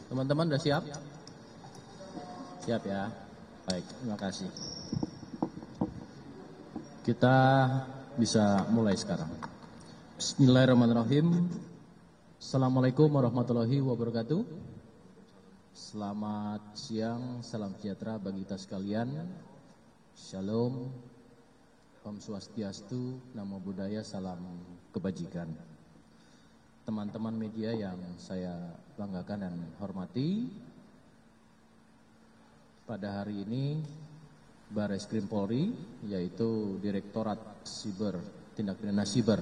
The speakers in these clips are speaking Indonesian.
Teman-teman sudah siap? Siap ya? Baik, terima kasih. Kita bisa mulai sekarang. Bismillahirrahmanirrahim. Assalamualaikum warahmatullahi wabarakatuh. Selamat siang, salam sejahtera bagi kita sekalian. Shalom, Om Swastiastu, Namo Buddhaya, salam kebajikan. Teman-teman media yang saya banggakan dan hormati, pada hari ini Barreskrim Polri, yaitu Direktorat Siber, Tindak Pidana Siber,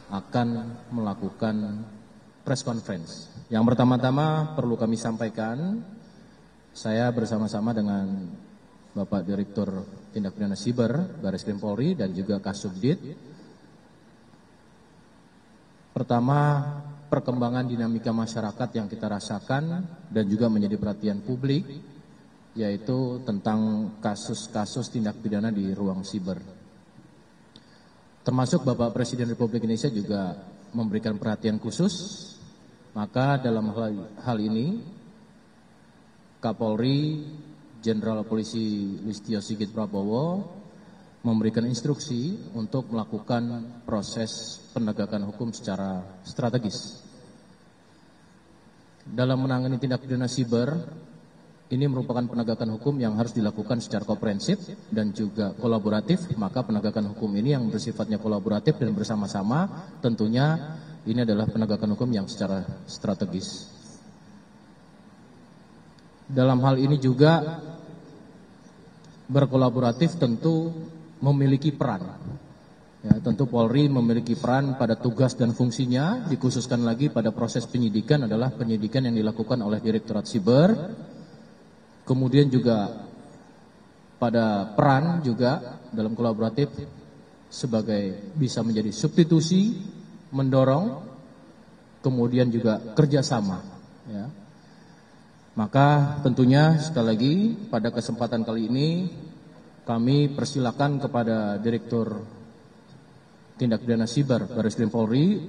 akan melakukan press conference. Yang pertama-tama perlu kami sampaikan, saya bersama-sama dengan Bapak Direktur Tindak Pidana Siber Barreskrim Polri dan juga Kasubdit. Pertama, perkembangan dinamika masyarakat yang kita rasakan dan juga menjadi perhatian publik, yaitu tentang kasus-kasus tindak pidana di ruang siber. Termasuk Bapak Presiden Republik Indonesia juga memberikan perhatian khusus, maka dalam hal ini Kapolri Jenderal Polisi Listio Sigit Prabowo memberikan instruksi untuk melakukan proses penegakan hukum secara strategis. Dalam menangani tindak pidana siber, ini merupakan penegakan hukum yang harus dilakukan secara komprehensif dan juga kolaboratif. Maka penegakan hukum ini yang bersifatnya kolaboratif dan bersama-sama, tentunya ini adalah penegakan hukum yang secara strategis. Dalam hal ini juga berkolaboratif tentu memiliki peran. Ya, tentu Polri memiliki peran pada tugas dan fungsinya, dikhususkan lagi pada proses penyidikan adalah penyidikan yang dilakukan oleh Direktorat Siber. Kemudian juga pada peran juga dalam kolaboratif sebagai bisa menjadi substitusi, mendorong, kemudian juga kerjasama. Ya. Maka tentunya sekali lagi pada kesempatan kali ini kami persilakan kepada Direktur Tindak Pidana Siber Barreskrim Polri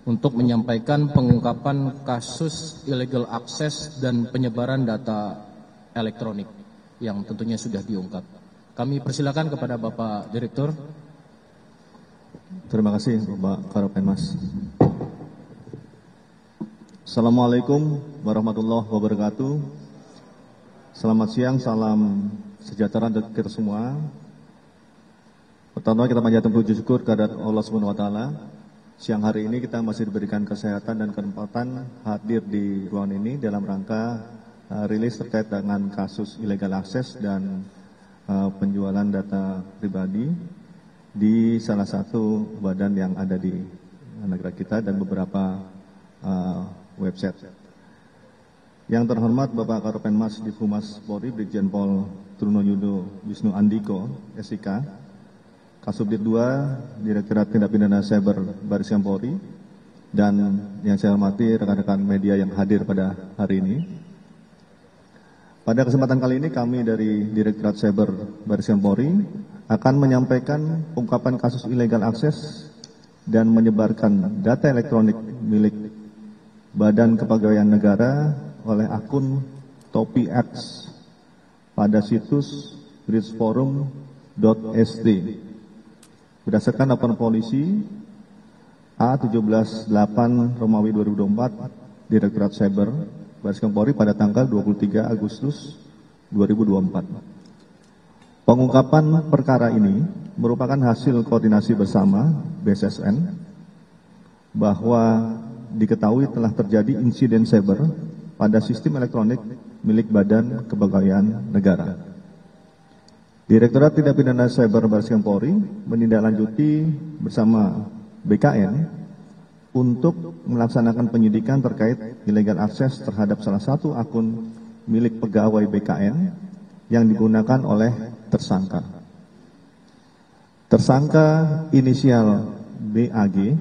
untuk menyampaikan pengungkapan kasus illegal access dan penyebaran data elektronik yang tentunya sudah diungkap. Kami persilakan kepada Bapak Direktur. Terima kasih Bapak Karopenmas. Assalamualaikum warahmatullahi wabarakatuh. Selamat siang, salam sejahtera untuk kita semua. Pertama kita panjatkan puji syukur kehadirat Allah Subhanahu wa taala. Siang hari ini kita masih diberikan kesehatan dan kesempatan hadir di ruangan ini dalam rangka rilis terkait dengan kasus illegal access dan penjualan data pribadi di salah satu badan yang ada di negara kita dan beberapa website. Yang terhormat Bapak Karopenmas Divhumas Polri Brigjen Pol Trunoyudo Wisnu Andiko, SIK, Kasubdit 2, Direktorat Tindak Pidana Cyber Barreskrim Polri, dan yang saya hormati rekan-rekan media yang hadir pada hari ini. Pada kesempatan kali ini kami dari Direktorat Cyber Barreskrim Polri akan menyampaikan ungkapan kasus illegal access dan menyebarkan data elektronik milik Badan Kepegawaian Negara oleh akun TopiX pada situs bridgeforum.sd berdasarkan laporan polisi A178 Romawi 2024 Direktorat Cyber Barreskrim Polri pada tanggal 23 Agustus 2024. Pengungkapan perkara ini merupakan hasil koordinasi bersama BSSN bahwa diketahui telah terjadi insiden cyber pada sistem elektronik milik Badan Kepegawaian Negara. Direktorat Tindak Pidana Cyber Barreskrim Polri menindaklanjuti bersama BKN untuk melaksanakan penyidikan terkait illegal access terhadap salah satu akun milik pegawai BKN yang digunakan oleh tersangka. Tersangka inisial BAG,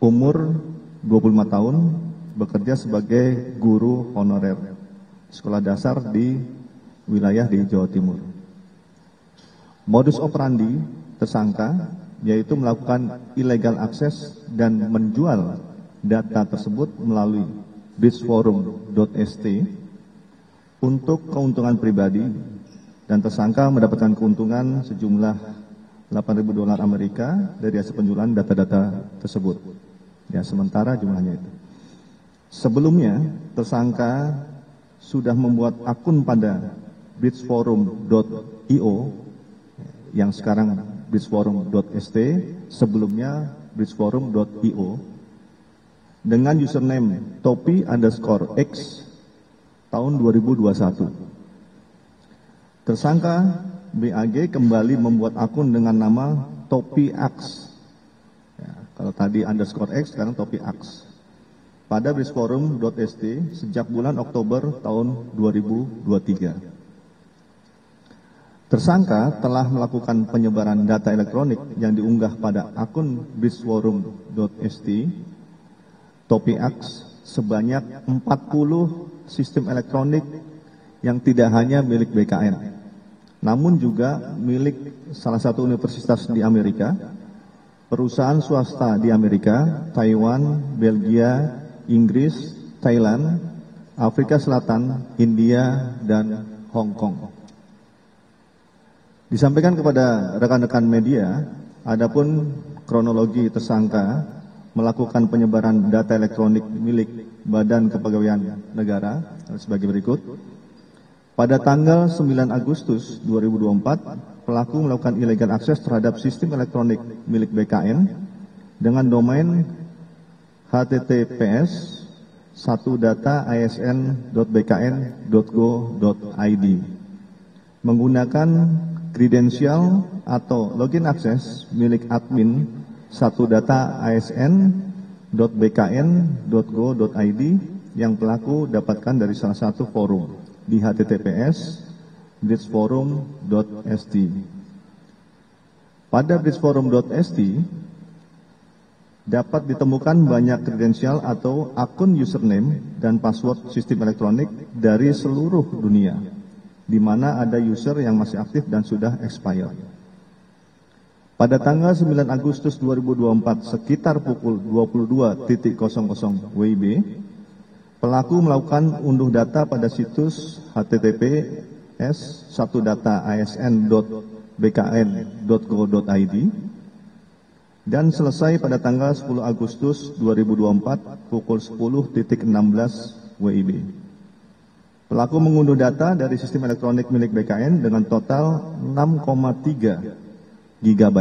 umur 25 tahun, bekerja sebagai guru honorer sekolah dasar di wilayah di Jawa Timur. Modus operandi tersangka yaitu melakukan illegal access dan menjual data tersebut melalui bridgeforum.st untuk keuntungan pribadi, dan tersangka mendapatkan keuntungan sejumlah $8.000 Amerika dari hasil penjualan data-data tersebut. Ya, sementara jumlahnya itu. Sebelumnya, tersangka sudah membuat akun pada bridgeforum.io yang sekarang bridgeforum.st, sebelumnya bridgeforum.io, dengan username topi_x tahun 2021. Tersangka BAG kembali membuat akun dengan nama topi_x. Ya, kalau tadi _x, sekarang topi_x. Pada bridgeforum.st sejak bulan Oktober tahun 2023. Tersangka telah melakukan penyebaran data elektronik yang diunggah pada akun bridgeforum.st topi_x sebanyak 40 sistem elektronik yang tidak hanya milik BKN, namun juga milik salah satu universitas di Amerika, perusahaan swasta di Amerika, Taiwan, Belgia, Inggris, Thailand, Afrika Selatan, India, dan Hong Kong. Disampaikan kepada rekan-rekan media, adapun kronologi tersangka melakukan penyebaran data elektronik milik Badan Kepegawaian Negara sebagai berikut. Pada tanggal 9 Agustus 2024, pelaku melakukan illegal access terhadap sistem elektronik milik BKN dengan domain https satudata.asn.bkn.go.id menggunakan kredensial atau login akses milik admin satudata.asn.bkn.go.id yang pelaku dapatkan dari salah satu forum di https bridgeforum.st. Pada bridgeforum.st dapat ditemukan banyak kredensial atau akun username dan password sistem elektronik dari seluruh dunia, di mana ada user yang masih aktif dan sudah expired. Pada tanggal 9 Agustus 2024 sekitar pukul 22.00 WIB, pelaku melakukan unduh data pada situs https satudata.asn.bkn.go.id dan selesai pada tanggal 10 Agustus 2024 pukul 10.16 WIB. Pelaku mengunduh data dari sistem elektronik milik BKN dengan total 6,3 GB.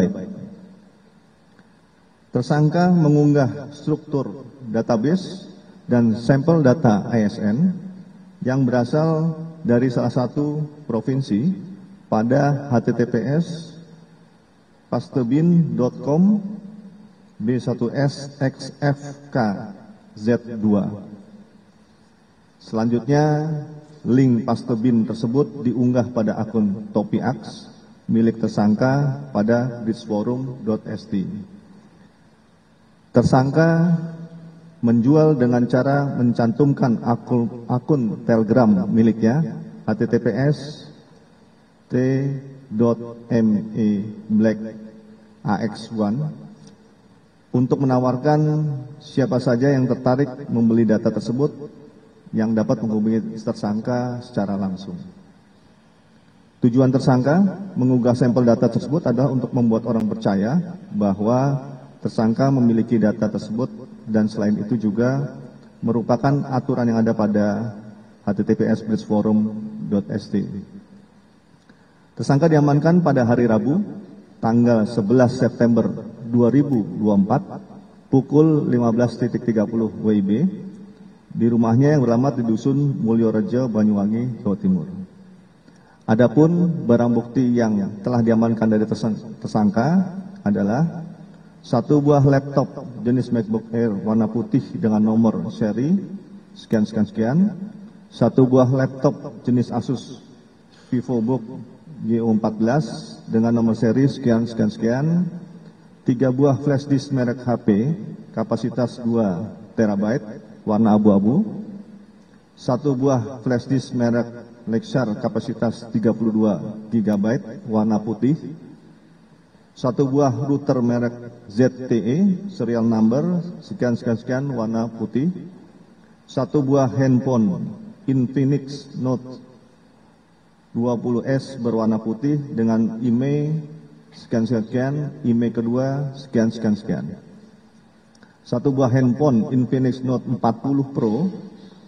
Tersangka mengunggah struktur database dan sampel data ASN yang berasal dari salah satu provinsi pada https pastebin.com B1SXFKZ2. Selanjutnya, link pastebin tersebut diunggah pada akun topi_x milik tersangka pada bridgeforum.st. Tersangka menjual dengan cara mencantumkan akun Telegram miliknya https t.me/black-ax1 untuk menawarkan siapa saja yang tertarik membeli data tersebut yang dapat menghubungi tersangka secara langsung. Tujuan tersangka mengunggah sampel data tersebut adalah untuk membuat orang percaya bahwa tersangka memiliki data tersebut, dan selain itu juga merupakan aturan yang ada pada https bridgeforum.st. Tersangka diamankan pada hari Rabu, tanggal 11 September 2024, pukul 15.30 WIB, di rumahnya yang beralamat di Dusun Mulyorejo, Banyuwangi, Jawa Timur. Adapun barang bukti yang telah diamankan dari tersangka adalah satu buah laptop jenis MacBook Air warna putih dengan nomor seri sekian-sekian, satu buah laptop jenis Asus VivoBook G14 dengan nomor seri sekian-sekian, 3 buah flash disk merek HP kapasitas 2 TB warna abu-abu, 1 buah flash disk merek Lexar kapasitas 32 GB warna putih, 1 buah router merek ZTE serial number sekian-sekian warna putih, Satu buah handphone Infinix Note 20S berwarna putih dengan IMEI sekian-sekian, IMEI kedua sekian-sekian. Satu buah handphone Infinix Note 40 Pro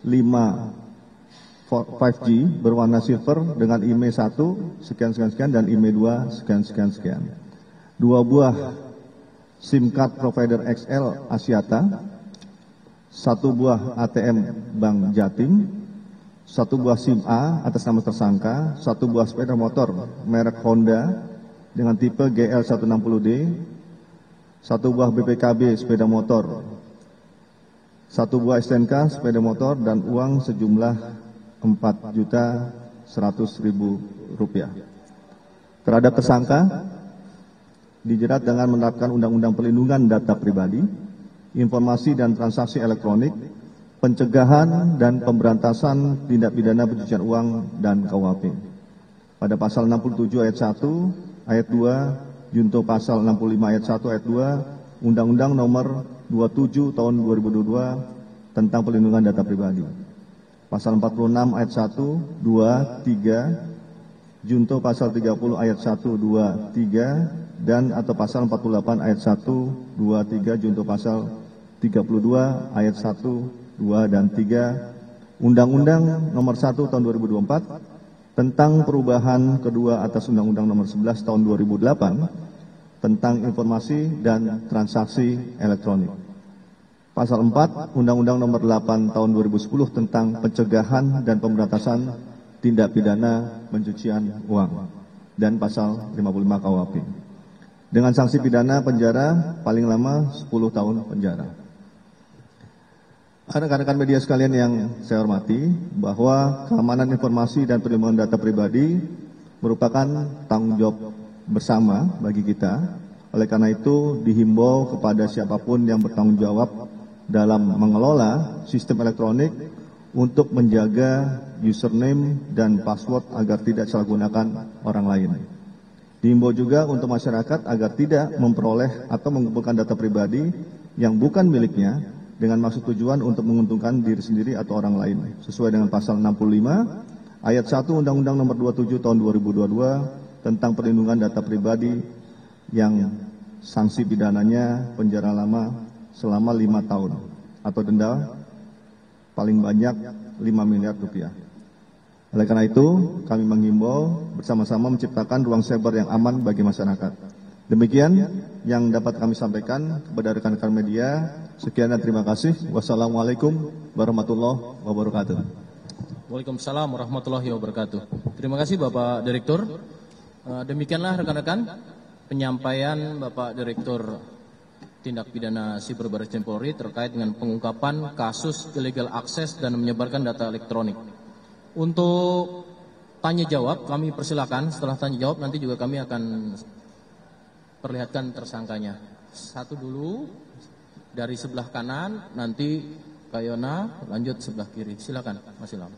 5G berwarna silver dengan IMEI 1 sekian-sekian dan IMEI 2 sekian-sekian. Dua buah SIM card provider XL Axiata. Satu buah ATM Bank Jatim, satu buah SIM A atas nama tersangka, satu buah sepeda motor merek Honda dengan tipe GL160D, satu buah BPKB sepeda motor, satu buah STNK sepeda motor dan uang sejumlah Rp4.100.000. Terhadap tersangka dijerat dengan menerapkan Undang-Undang Perlindungan Data Pribadi, Informasi dan Transaksi Elektronik, Pencegahan dan Pemberantasan Tindak Pidana Pencucian Uang dan KUHP. Pada pasal 67 ayat 1, ayat 2, junto pasal 65 ayat 1 ayat 2, Undang-Undang Nomor 27 tahun 2022 tentang Perlindungan Data Pribadi. Pasal 46 ayat 1, 2, 3, junto pasal 30 ayat 1, 2, 3, dan atau pasal 48 ayat 1, 2, 3, junto pasal 32 ayat 1, 2, dan 3 Undang-Undang Nomor 1 tahun 2024 tentang perubahan kedua atas Undang-Undang Nomor 11 tahun 2008 tentang informasi dan transaksi elektronik. Pasal 4 Undang-Undang Nomor 8 tahun 2010 tentang pencegahan dan pemberantasan tindak pidana pencucian uang dan pasal 55 KUHP. Dengan sanksi pidana penjara paling lama 10 tahun penjara. Rekan-rekan media sekalian yang saya hormati, bahwa keamanan informasi dan perlindungan data pribadi merupakan tanggung jawab bersama bagi kita. Oleh karena itu dihimbau kepada siapapun yang bertanggung jawab dalam mengelola sistem elektronik untuk menjaga username dan password agar tidak disalahgunakan orang lain. Dihimbau juga untuk masyarakat agar tidak memperoleh atau mengumpulkan data pribadi yang bukan miliknya dengan maksud tujuan untuk menguntungkan diri sendiri atau orang lain, sesuai dengan pasal 65 ayat 1 Undang-Undang Nomor 27 tahun 2022 tentang perlindungan data pribadi yang sanksi pidananya penjara lama selama 5 tahun atau denda paling banyak 5 miliar rupiah. Oleh karena itu, kami menghimbau bersama-sama menciptakan ruang cyber yang aman bagi masyarakat. Demikian yang dapat kami sampaikan kepada rekan-rekan media. Sekian dan terima kasih. Wassalamualaikum warahmatullahi wabarakatuh. Waalaikumsalam warahmatullahi wabarakatuh. Terima kasih Bapak Direktur. Demikianlah rekan-rekan penyampaian Bapak Direktur Tindak Pidana Siber Barreskrim Polri terkait dengan pengungkapan kasus illegal access dan menyebarkan data elektronik. Untuk tanya jawab kami persilakan. Setelah tanya jawab nanti juga kami akan perlihatkan tersangkanya. Satu dulu dari sebelah kanan, nanti Kayona lanjut sebelah kiri. Silakan Mas Ilham.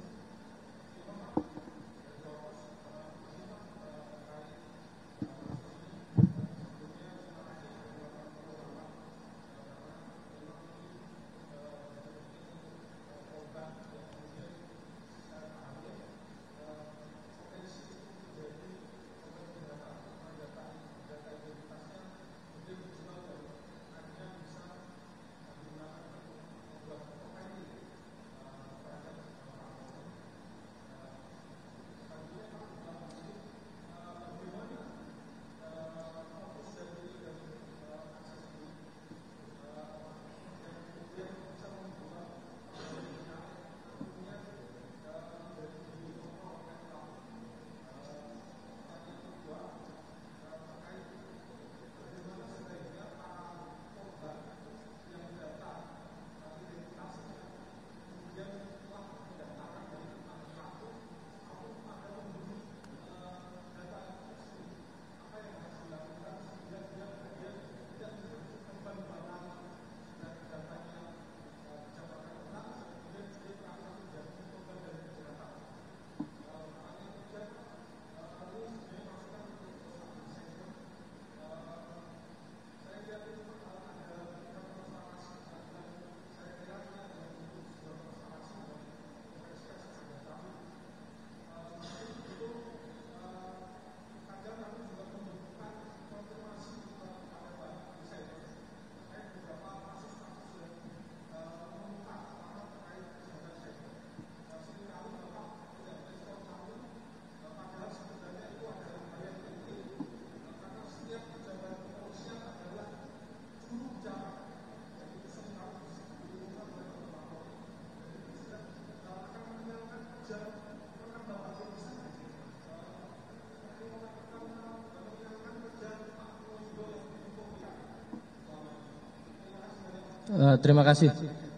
Terima kasih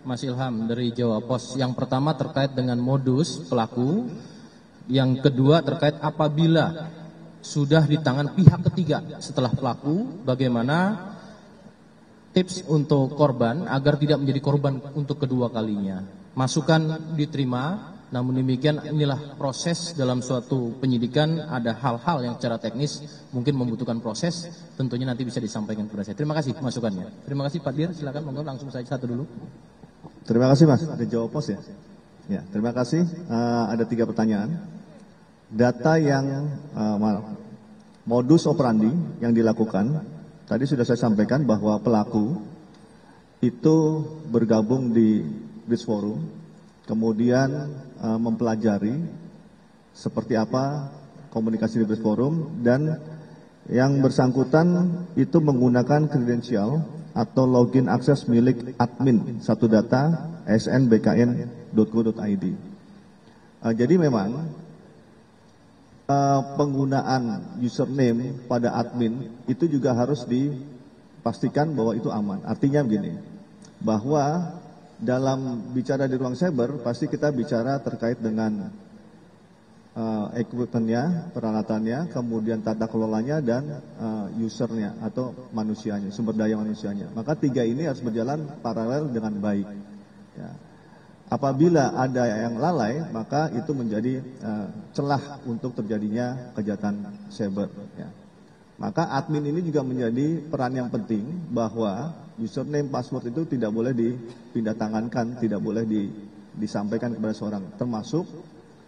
Mas Ilham dari Jawa Pos. Yang pertama terkait dengan modus pelaku, yang kedua terkait apabila sudah di tangan pihak ketiga setelah pelaku, bagaimana tips untuk korban agar tidak menjadi korban untuk kedua kalinya. Masukan diterima, namun demikian inilah proses dalam suatu penyidikan, ada hal-hal yang secara teknis mungkin membutuhkan proses, tentunya nanti bisa disampaikan kepada saya. Terima kasih masukannya. Terima kasih Pak Dir, silakan monggo langsung saja satu dulu. Terima kasih Mas, ada Jawa Pos ya? Ya, terima kasih. Ada 3 pertanyaan. Data yang modus operandi yang dilakukan, tadi sudah saya sampaikan bahwa pelaku itu bergabung di Bridge Forum, kemudian mempelajari seperti apa komunikasi di Bridge Forum, dan yang bersangkutan itu menggunakan kredensial atau login akses milik admin satu data snbkn.go.id. Jadi memang penggunaan username pada admin itu juga harus dipastikan bahwa itu aman. Artinya begini, bahwa dalam bicara di ruang cyber pasti kita bicara terkait dengan equipment-nya, peralatannya, kemudian tata kelolanya, dan usernya atau manusianya, sumber daya manusianya. Maka 3 ini harus berjalan paralel dengan baik. Ya. Apabila ada yang lalai, maka itu menjadi celah untuk terjadinya kejahatan cyber. Ya. Maka admin ini juga menjadi peran yang penting, bahwa username, password itu tidak boleh dipindah tangankan, tidak boleh disampaikan kepada seorang, termasuk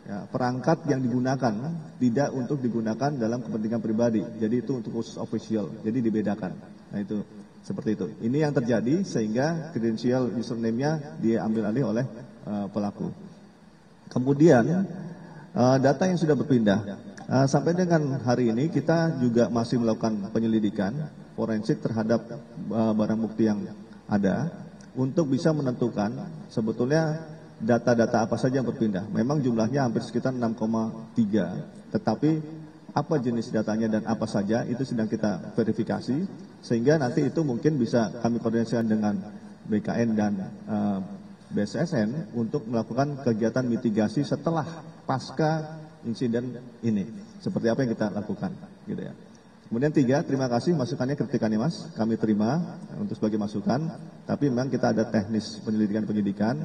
ya, perangkat yang digunakan tidak untuk digunakan dalam kepentingan pribadi. Jadi itu untuk khusus official, jadi dibedakan. Nah itu seperti itu. Ini yang terjadi sehingga kredensial username-nya diambil alih oleh pelaku. Kemudian data yang sudah berpindah. Sampai dengan hari ini kita juga masih melakukan penyelidikan forensik terhadap barang bukti yang ada untuk bisa menentukan sebetulnya data-data apa saja yang berpindah. Memang jumlahnya hampir sekitar 6,3, tetapi apa jenis datanya dan apa saja itu sedang kita verifikasi, sehingga nanti itu mungkin bisa kami koordinasikan dengan BKN dan BSSN untuk melakukan kegiatan mitigasi setelah pasca insiden ini. Seperti apa yang kita lakukan, gitu ya. Kemudian 3, terima kasih masukannya, kritikannya Mas, kami terima untuk sebagai masukan, tapi memang kita ada teknis penyidikan.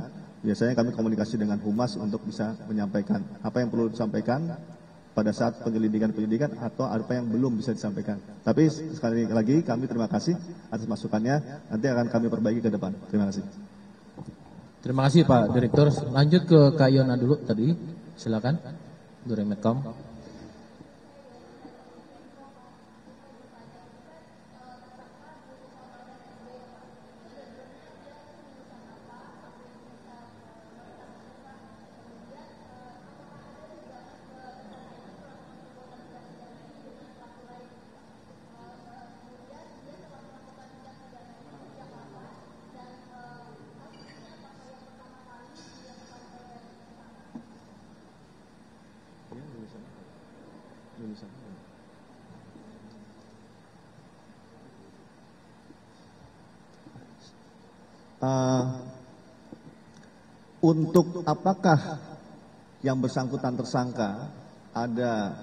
Biasanya kami komunikasi dengan Humas untuk bisa menyampaikan apa yang perlu disampaikan pada saat penyelidikan atau apa yang belum bisa disampaikan. Tapi sekali lagi kami terima kasih atas masukannya, nanti akan kami perbaiki ke depan. Terima kasih. Terima kasih Pak Direktur. Lanjut ke Kak Yona dulu tadi, silakan. Dari Medcom. Untuk apakah yang bersangkutan tersangka ada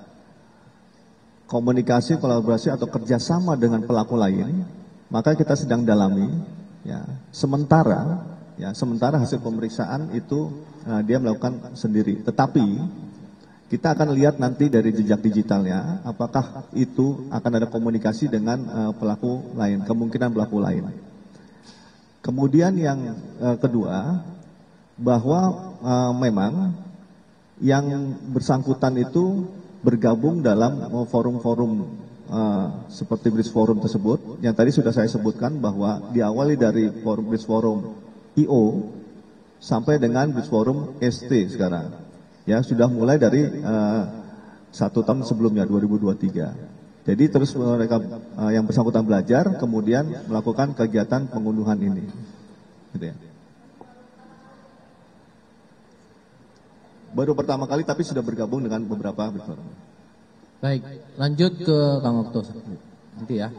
komunikasi, kolaborasi atau kerjasama dengan pelaku lain, maka kita sedang dalami. Ya. Sementara hasil pemeriksaan itu dia melakukan sendiri. Tetapi kita akan lihat nanti dari jejak digitalnya, apakah itu akan ada komunikasi dengan pelaku lain, kemungkinan pelaku lain. Kemudian yang kedua, bahwa memang yang bersangkutan itu bergabung dalam forum-forum seperti Bridge Forum tersebut, yang tadi sudah saya sebutkan bahwa diawali dari forum Bridge Forum IO sampai dengan Bridge Forum ST sekarang. Ya, sudah mulai dari 1 tahun sebelumnya 2023. Jadi terus mereka yang bersangkutan belajar, kemudian melakukan kegiatan pengunduhan ini. Gitu ya. Baru pertama kali tapi sudah bergabung dengan beberapa Bridge Forum. Baik, lanjut ke Kang Okto nanti ya.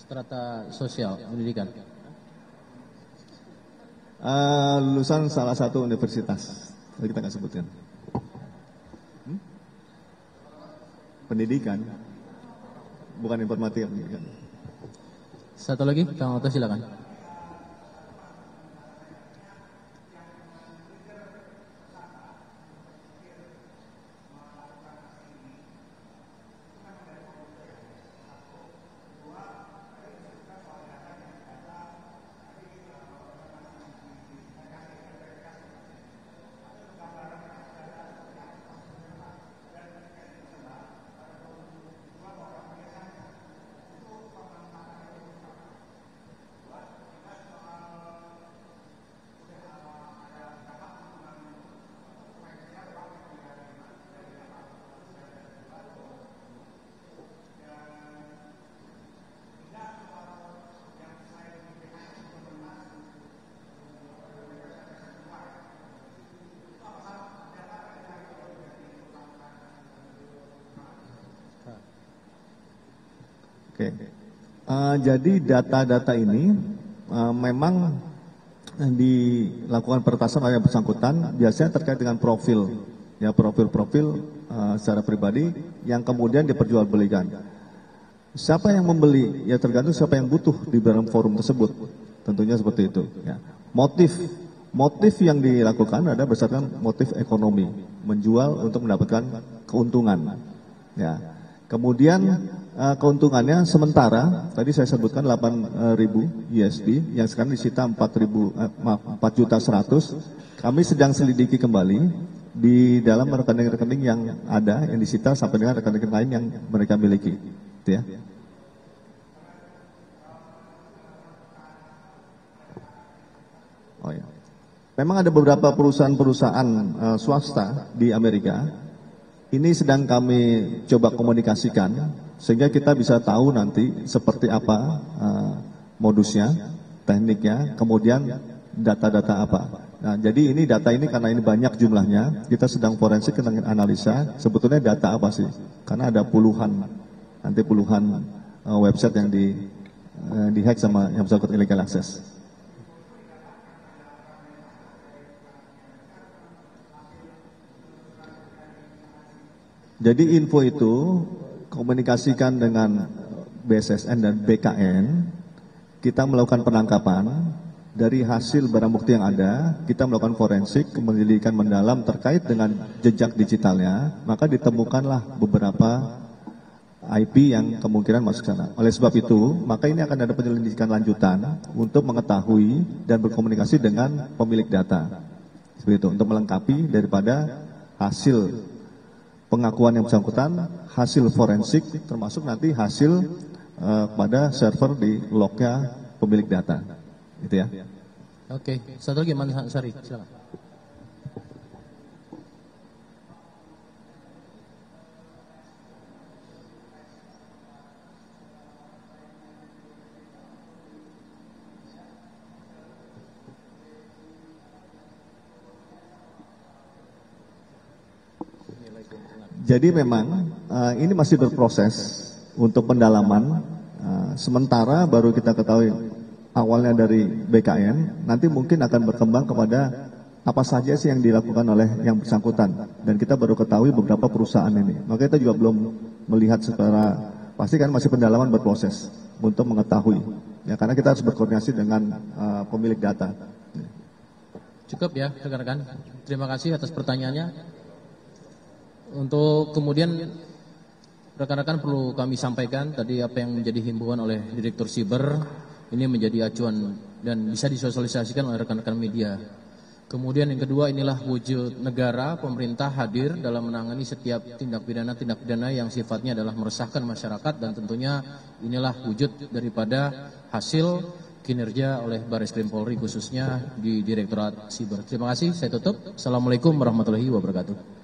Strata sosial pendidikan. Lulusan salah satu universitas, tapi kita nggak sebutkan. Pendidikan, bukan informatika, pendidikan. Satu lagi, Kang Oto silakan. Oke. Jadi data-data ini memang dilakukan peretasan oleh yang bersangkutan, biasanya terkait dengan profil, ya profil-profil secara pribadi yang kemudian diperjualbelikan. Siapa yang membeli? Ya tergantung siapa yang butuh di dalam forum tersebut. Tentunya seperti itu. Ya. Motif yang dilakukan adalah berdasarkan motif ekonomi, menjual untuk mendapatkan keuntungan. Ya. Kemudian keuntungannya sementara tadi saya sebutkan 8.000 USD yang sekarang disita 4.100.000. Kami sedang selidiki kembali di dalam rekening-rekening yang ada yang disita sampai dengan rekening lain yang mereka miliki, gitu ya. Oh ya. Memang ada beberapa perusahaan-perusahaan swasta di Amerika. Ini sedang kami coba komunikasikan sehingga kita bisa tahu nanti seperti apa modusnya, tekniknya, kemudian data-data apa. Nah, jadi ini data ini karena ini banyak jumlahnya, kita sedang forensik dengan analisa sebetulnya data apa sih? Karena ada puluhan website yang dihack sama yang bersangkutan illegal access. Jadi info itu komunikasikan dengan BSSN dan BKN, kita melakukan penangkapan dari hasil barang bukti yang ada, kita melakukan forensik, penyelidikan mendalam terkait dengan jejak digitalnya, maka ditemukanlah beberapa IP yang kemungkinan masuk sana. Oleh sebab itu, maka ini akan ada penyelidikan lanjutan untuk mengetahui dan berkomunikasi dengan pemilik data. Seperti itu, untuk melengkapi daripada hasil pengakuan yang bersangkutan, hasil forensik, termasuk nanti hasil pada server di lognya pemilik data, gitu ya. Oke, satu lagi Mas Ansari, silakan. Jadi memang ini masih berproses untuk pendalaman. Sementara baru kita ketahui awalnya dari BKN, nanti mungkin akan berkembang kepada apa saja sih yang dilakukan oleh yang bersangkutan. Dan kita baru ketahui beberapa perusahaan ini. Maka kita juga belum melihat secara pasti, kan masih pendalaman berproses untuk mengetahui. Ya, karena kita harus berkoordinasi dengan pemilik data. Cukup ya rekan-rekan. Terima kasih atas pertanyaannya. Untuk kemudian rekan-rekan perlu kami sampaikan tadi apa yang menjadi himbauan oleh Direktur Siber ini menjadi acuan dan bisa disosialisasikan oleh rekan-rekan media. Kemudian yang kedua, inilah wujud negara, pemerintah hadir dalam menangani setiap tindak pidana yang sifatnya adalah meresahkan masyarakat, dan tentunya inilah wujud daripada hasil kinerja oleh Baris Krim Polri khususnya di Direktorat Siber. Terima kasih, saya tutup. Assalamualaikum warahmatullahi wabarakatuh.